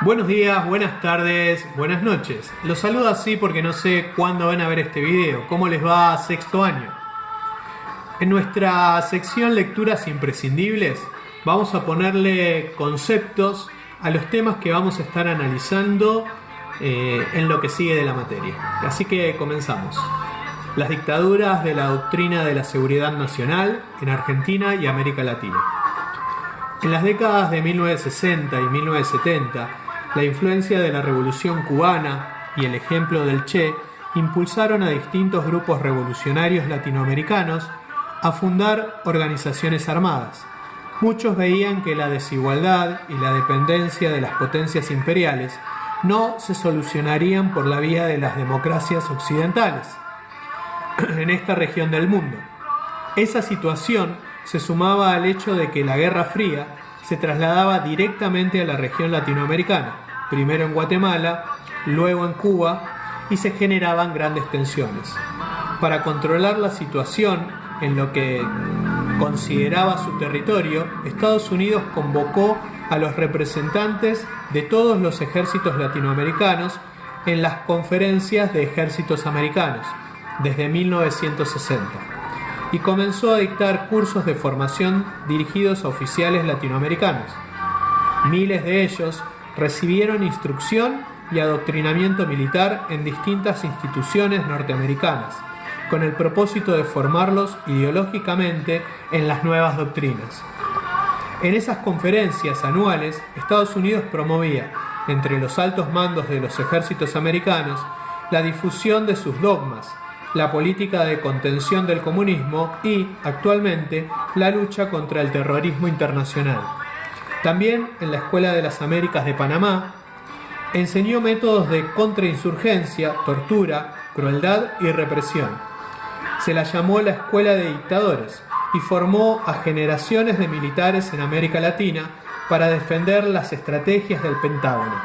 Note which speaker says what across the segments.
Speaker 1: Buenos días, buenas tardes, buenas noches. Los saludo así porque no sé cuándo van a ver este video. ¿Cómo les va a sexto año? En nuestra sección Lecturas Imprescindibles vamos a ponerle conceptos a los temas que vamos a estar analizando en lo que sigue de la materia. Así que comenzamos. Las dictaduras de la doctrina de la seguridad nacional en Argentina y América Latina. En las décadas de 1960 y 1970, la influencia de la Revolución Cubana y el ejemplo del Che impulsaron a distintos grupos revolucionarios latinoamericanos a fundar organizaciones armadas. Muchos veían que la desigualdad y la dependencia de las potencias imperiales no se solucionarían por la vía de las democracias occidentales en esta región del mundo. Esa situación se sumaba al hecho de que la Guerra Fría se trasladaba directamente a la región latinoamericana, primero en Guatemala, luego en Cuba, y se generaban grandes tensiones. Para controlar la situación en lo que consideraba su territorio, Estados Unidos convocó a los representantes de todos los ejércitos latinoamericanos en las conferencias de ejércitos americanos, desde 1960. Y comenzó a dictar cursos de formación dirigidos a oficiales latinoamericanos. Miles de ellos recibieron instrucción y adoctrinamiento militar en distintas instituciones norteamericanas, con el propósito de formarlos ideológicamente en las nuevas doctrinas. En esas conferencias anuales, Estados Unidos promovía, entre los altos mandos de los ejércitos americanos, la difusión de sus dogmas, la política de contención del comunismo y, actualmente, la lucha contra el terrorismo internacional. También en la Escuela de las Américas de Panamá enseñó métodos de contrainsurgencia, tortura, crueldad y represión. Se la llamó la Escuela de Dictadores y formó a generaciones de militares en América Latina para defender las estrategias del Pentágono.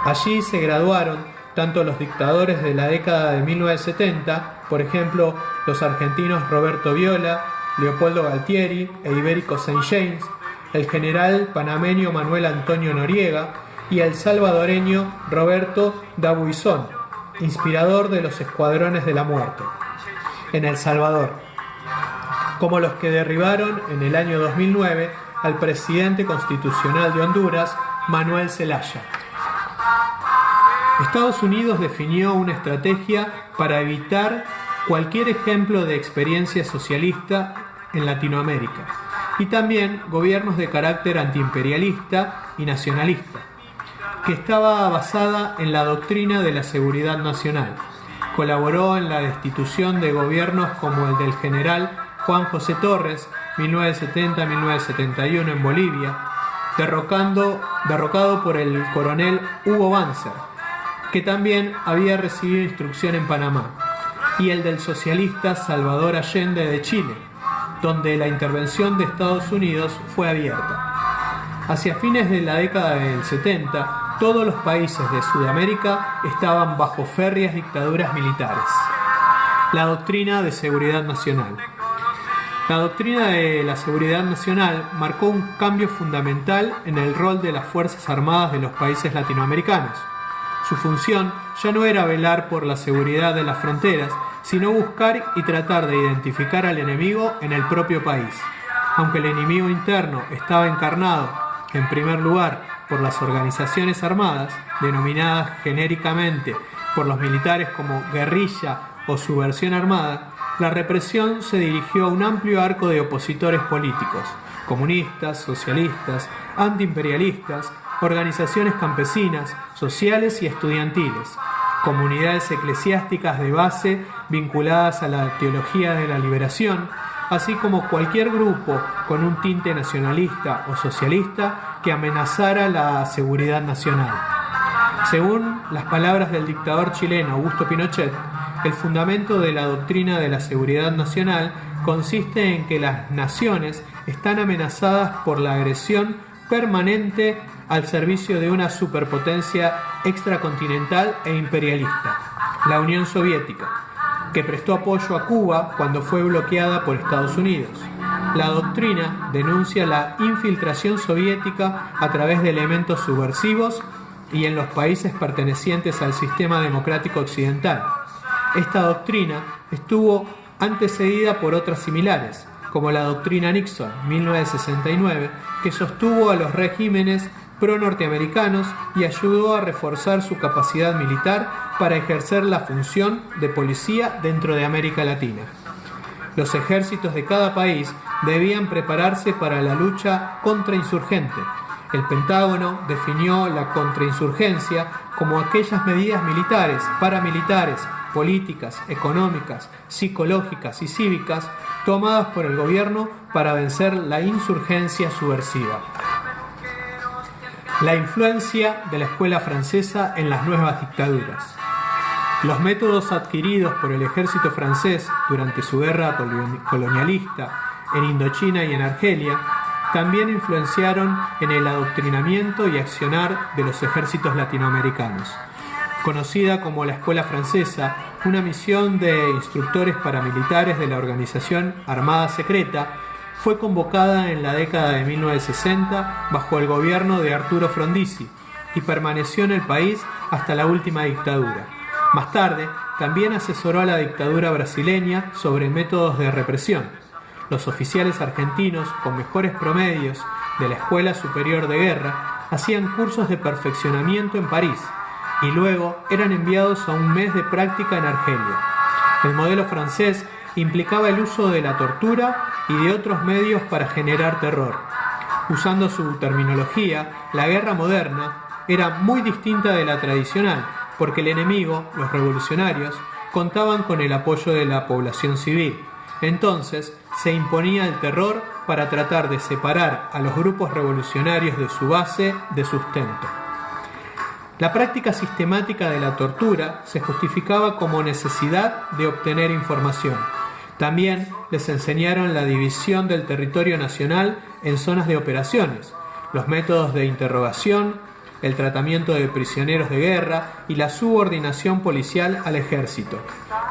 Speaker 1: Allí se graduaron tanto los dictadores de la década de 1970, por ejemplo, los argentinos Roberto Viola, Leopoldo Galtieri e Ibérico Saint-James, el general panameño Manuel Antonio Noriega y el salvadoreño Roberto D'Aubuisson, inspirador de los escuadrones de la muerte en El Salvador, como los que derribaron en el año 2009 al presidente constitucional de Honduras, Manuel Zelaya. Estados Unidos definió una estrategia para evitar cualquier ejemplo de experiencia socialista en Latinoamérica y también gobiernos de carácter antiimperialista y nacionalista, que estaba basada en la doctrina de la seguridad nacional. Colaboró en la destitución de gobiernos como el del general Juan José Torres, 1970-1971 en Bolivia, derrocado por el coronel Hugo Banzer, que también había recibido instrucción en Panamá, y el del socialista Salvador Allende de Chile, donde la intervención de Estados Unidos fue abierta. Hacia fines de la década del 70, todos los países de Sudamérica estaban bajo férreas dictaduras militares. La doctrina de seguridad nacional. La doctrina de la seguridad nacional marcó un cambio fundamental en el rol de las Fuerzas Armadas de los países latinoamericanos. Su función ya no era velar por la seguridad de las fronteras, sino buscar y tratar de identificar al enemigo en el propio país. Aunque el enemigo interno estaba encarnado, en primer lugar, por las organizaciones armadas, denominadas genéricamente por los militares como guerrilla o subversión armada, la represión se dirigió a un amplio arco de opositores políticos, comunistas, socialistas, antiimperialistas, organizaciones campesinas, sociales y estudiantiles, comunidades eclesiásticas de base vinculadas a la teología de la liberación, así como cualquier grupo con un tinte nacionalista o socialista que amenazara la seguridad nacional. Según las palabras del dictador chileno Augusto Pinochet, el fundamento de la doctrina de la seguridad nacional consiste en que las naciones están amenazadas por la agresión permanente al servicio de una superpotencia extracontinental e imperialista, la Unión Soviética, que prestó apoyo a Cuba cuando fue bloqueada por Estados Unidos. La doctrina denuncia la infiltración soviética a través de elementos subversivos y en los países pertenecientes al sistema democrático occidental. Esta doctrina estuvo antecedida por otras similares, como la doctrina Nixon, 1969, que sostuvo a los regímenes pro-norteamericanos y ayudó a reforzar su capacidad militar para ejercer la función de policía dentro de América Latina. Los ejércitos de cada país debían prepararse para la lucha contrainsurgente. El Pentágono definió la contrainsurgencia como aquellas medidas militares, paramilitares, políticas, económicas, psicológicas y cívicas tomadas por el gobierno para vencer la insurgencia subversiva. La influencia de la escuela francesa en las nuevas dictaduras. Los métodos adquiridos por el ejército francés durante su guerra colonialista en Indochina y en Argelia también influenciaron en el adoctrinamiento y accionar de los ejércitos latinoamericanos. Conocida como la Escuela Francesa, una misión de instructores paramilitares de la Organización Armada Secreta fue convocada en la década de 1960 bajo el gobierno de Arturo Frondizi y permaneció en el país hasta la última dictadura. Más tarde, también asesoró a la dictadura brasileña sobre métodos de represión. Los oficiales argentinos con mejores promedios de la Escuela Superior de Guerra hacían cursos de perfeccionamiento en París y luego eran enviados a un mes de práctica en Argelia. El modelo francés implicaba el uso de la tortura y de otros medios para generar terror. Usando su terminología, la guerra moderna era muy distinta de la tradicional, porque el enemigo, los revolucionarios, contaban con el apoyo de la población civil. Entonces, se imponía el terror para tratar de separar a los grupos revolucionarios de su base de sustento. La práctica sistemática de la tortura se justificaba como necesidad de obtener información. También les enseñaron la división del territorio nacional en zonas de operaciones, los métodos de interrogación, el tratamiento de prisioneros de guerra y la subordinación policial al ejército.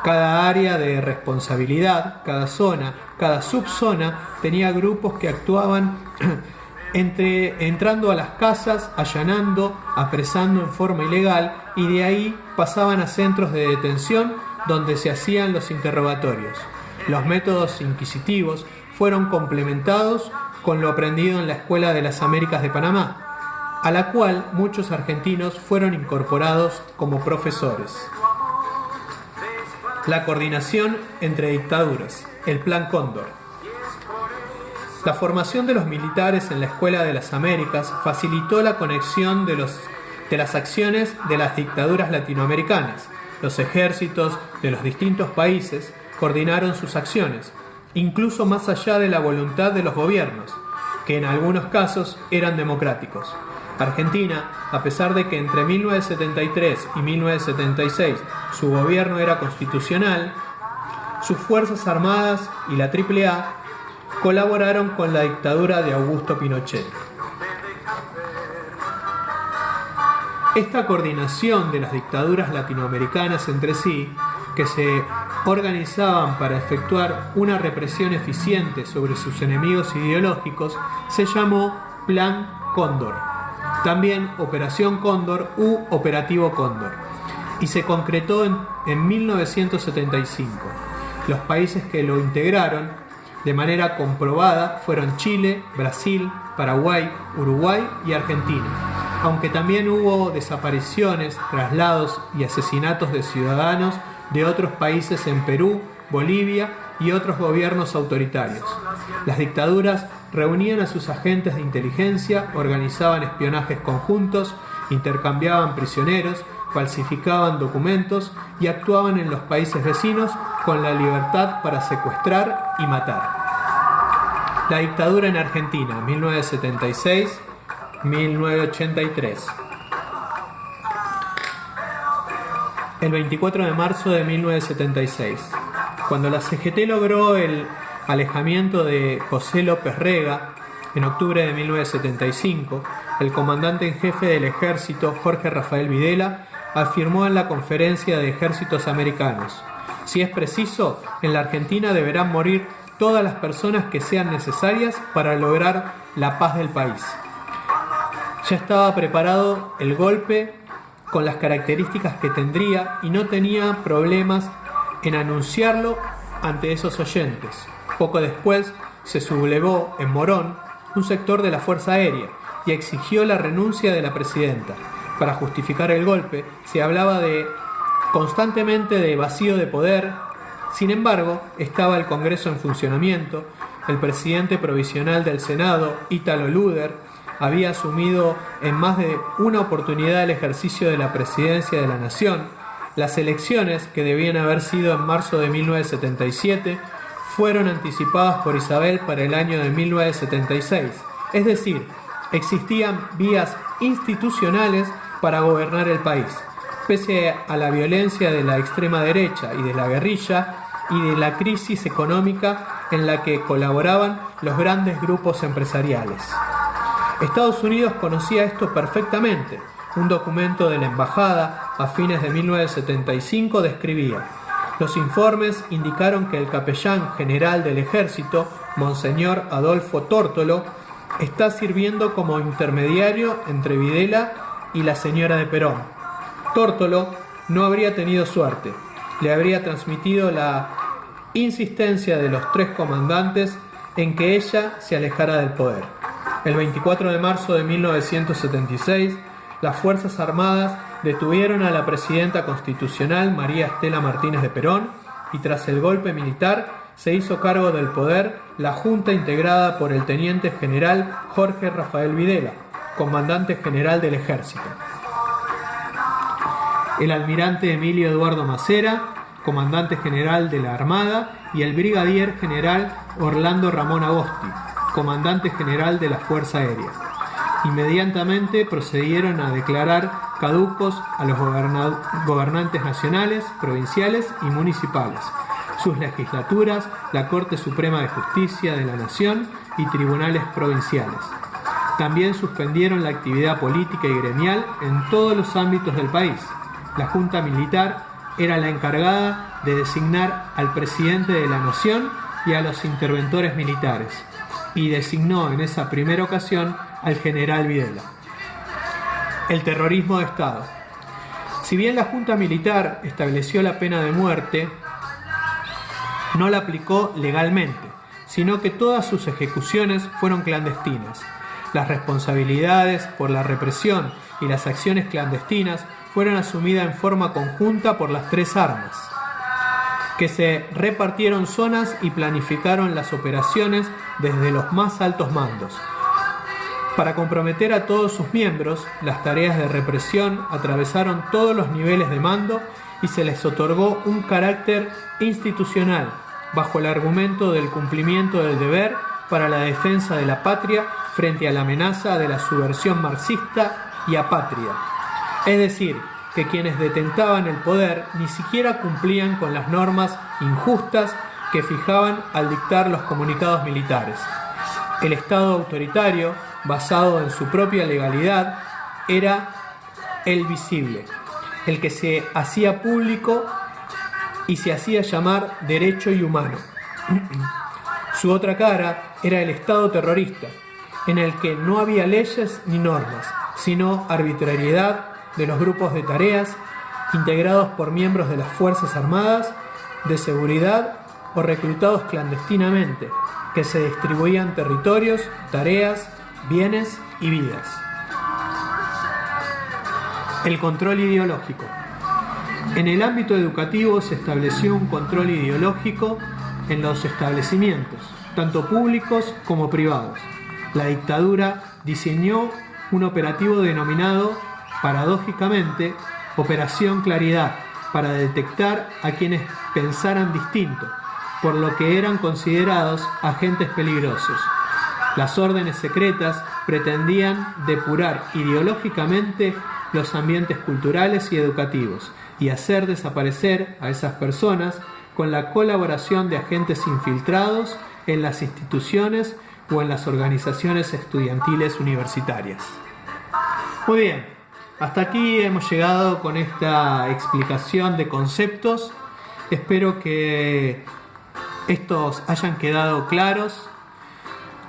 Speaker 1: Cada área de responsabilidad, cada zona, cada subzona tenía grupos que actuaban entrando a las casas, allanando, apresando en forma ilegal y de ahí pasaban a centros de detención donde se hacían los interrogatorios. Los métodos inquisitivos fueron complementados con lo aprendido en la Escuela de las Américas de Panamá, a la cual muchos argentinos fueron incorporados como profesores. La coordinación entre dictaduras, el Plan Cóndor. La formación de los militares en la Escuela de las Américas facilitó la conexión de las acciones de las dictaduras latinoamericanas. Los ejércitos de los distintos países coordinaron sus acciones, incluso más allá de la voluntad de los gobiernos, que en algunos casos eran democráticos. Argentina, a pesar de que entre 1973 y 1976 su gobierno era constitucional, sus Fuerzas Armadas y la AAA colaboraron con la dictadura de Augusto Pinochet. Esta coordinación de las dictaduras latinoamericanas entre sí, que se organizaban para efectuar una represión eficiente sobre sus enemigos ideológicos, se llamó Plan Cóndor, también Operación Cóndor u Operativo Cóndor, y se concretó en 1975. Los países que lo integraron de manera comprobada fueron Chile, Brasil, Paraguay, Uruguay y Argentina, aunque también hubo desapariciones, traslados y asesinatos de ciudadanos de otros países en Perú, Bolivia y otros gobiernos autoritarios. Las dictaduras reunían a sus agentes de inteligencia, organizaban espionajes conjuntos, intercambiaban prisioneros, falsificaban documentos y actuaban en los países vecinos con la libertad para secuestrar y matar. La dictadura en Argentina, 1976-1983. El 24 de marzo de 1976, cuando la CGT logró el alejamiento de José López Rega, en octubre de 1975, el comandante en jefe del ejército, Jorge Rafael Videla, afirmó en la Conferencia de Ejércitos Americanos: si es preciso, en la Argentina deberán morir todas las personas que sean necesarias para lograr la paz del país. Ya estaba preparado el golpe con las características que tendría y no tenía problemas en anunciarlo ante esos oyentes. Poco después se sublevó en Morón un sector de la Fuerza Aérea y exigió la renuncia de la presidenta. Para justificar el golpe se hablaba constantemente de vacío de poder. Sin embargo, estaba el Congreso en funcionamiento, el presidente provisional del Senado, Ítalo Luder, había asumido en más de una oportunidad el ejercicio de la presidencia de la nación. Las elecciones, que debían haber sido en marzo de 1977, fueron anticipadas por Isabel para el año de 1976. Es decir, existían vías institucionales para gobernar el país, pese a la violencia de la extrema derecha y de la guerrilla y de la crisis económica en la que colaboraban los grandes grupos empresariales. Estados Unidos conocía esto perfectamente. Un documento de la embajada a fines de 1975 describía: los informes indicaron que el capellán general del ejército, Monseñor Adolfo Tórtolo, está sirviendo como intermediario entre Videla y la señora de Perón. Tórtolo no habría tenido suerte. Le habría transmitido la insistencia de los tres comandantes en que ella se alejara del poder. El 24 de marzo de 1976, las Fuerzas Armadas detuvieron a la presidenta constitucional María Estela Martínez de Perón y tras el golpe militar se hizo cargo del poder la junta integrada por el teniente general Jorge Rafael Videla, comandante general del ejército, el almirante Emilio Eduardo Macera, comandante general de la Armada, y el brigadier general Orlando Ramón Agosti, comandante general de la Fuerza Aérea. Inmediatamente procedieron a declarar caducos a los gobernantes nacionales, provinciales y municipales, sus legislaturas, la Corte Suprema de Justicia de la Nación y tribunales provinciales. También suspendieron la actividad política y gremial en todos los ámbitos del país. La Junta Militar era la encargada de designar al presidente de la Nación y a los interventores militares, y designó en esa primera ocasión al general Videla. El terrorismo de Estado. Si bien la Junta Militar estableció la pena de muerte, no la aplicó legalmente, sino que todas sus ejecuciones fueron clandestinas. Las responsabilidades por la represión y las acciones clandestinas fueron asumidas en forma conjunta por las tres armas, que se repartieron zonas y planificaron las operaciones desde los más altos mandos. Para comprometer a todos sus miembros, las tareas de represión atravesaron todos los niveles de mando y se les otorgó un carácter institucional, bajo el argumento del cumplimiento del deber para la defensa de la patria frente a la amenaza de la subversión marxista y apátrida. Es decir, que quienes detentaban el poder ni siquiera cumplían con las normas injustas que fijaban al dictar los comunicados militares. El Estado autoritario, basado en su propia legalidad, era el visible, el que se hacía público y se hacía llamar derecho y humano. Su otra cara era el Estado terrorista, en el que no había leyes ni normas, sino arbitrariedad de los grupos de tareas integrados por miembros de las Fuerzas Armadas, de seguridad o reclutados clandestinamente, que se distribuían territorios, tareas, bienes y vidas. El control ideológico. En el ámbito educativo se estableció un control ideológico en los establecimientos, tanto públicos como privados. La dictadura diseñó un operativo denominado, paradójicamente, Operación Claridad, para detectar a quienes pensaran distinto, por lo que eran considerados agentes peligrosos. Las órdenes secretas pretendían depurar ideológicamente los ambientes culturales y educativos y hacer desaparecer a esas personas con la colaboración de agentes infiltrados en las instituciones o en las organizaciones estudiantiles universitarias. Muy bien, hasta aquí hemos llegado con esta explicación de conceptos. Espero que estos hayan quedado claros.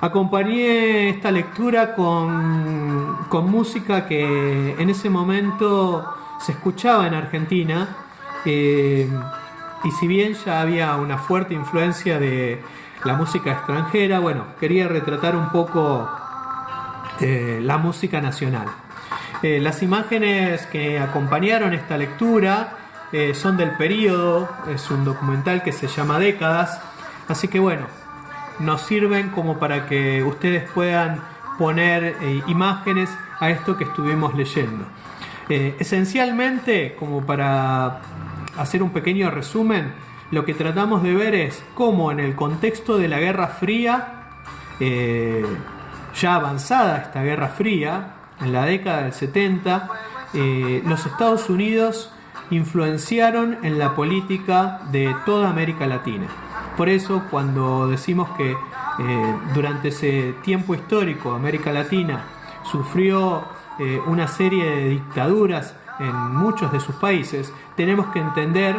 Speaker 1: Acompañé esta lectura con música que en ese momento se escuchaba en Argentina, y si bien ya había una fuerte influencia de la música extranjera, bueno, quería retratar un poco la música nacional. Las imágenes que acompañaron esta lectura son del periodo, es un documental que se llama Décadas, así que bueno, nos sirven como para que ustedes puedan poner imágenes a esto que estuvimos leyendo. Esencialmente, como para hacer un pequeño resumen, lo que tratamos de ver es cómo en el contexto de la Guerra Fría, ya avanzada esta Guerra Fría, en la década del 70, los Estados Unidos influenciaron en la política de toda América Latina. Por eso, cuando decimos que durante ese tiempo histórico América Latina sufrió una serie de dictaduras en muchos de sus países, tenemos que entender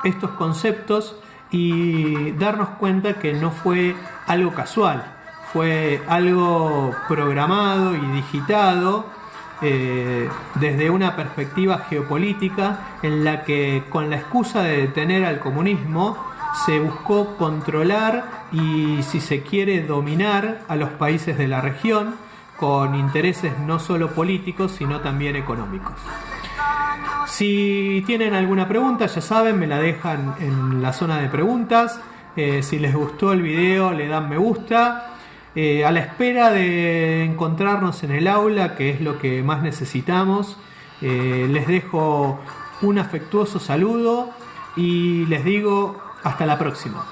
Speaker 1: estos conceptos y darnos cuenta que no fue algo casual, fue algo programado y digitado desde una perspectiva geopolítica en la que, con la excusa de detener al comunismo, se buscó controlar y, si se quiere, dominar a los países de la región con intereses no solo políticos sino también económicos. Si tienen alguna pregunta, ya saben, me la dejan en la zona de preguntas. Si les gustó el video, le dan me gusta. A la espera de encontrarnos en el aula, que es lo que más necesitamos, les dejo un afectuoso saludo y les digo hasta la próxima.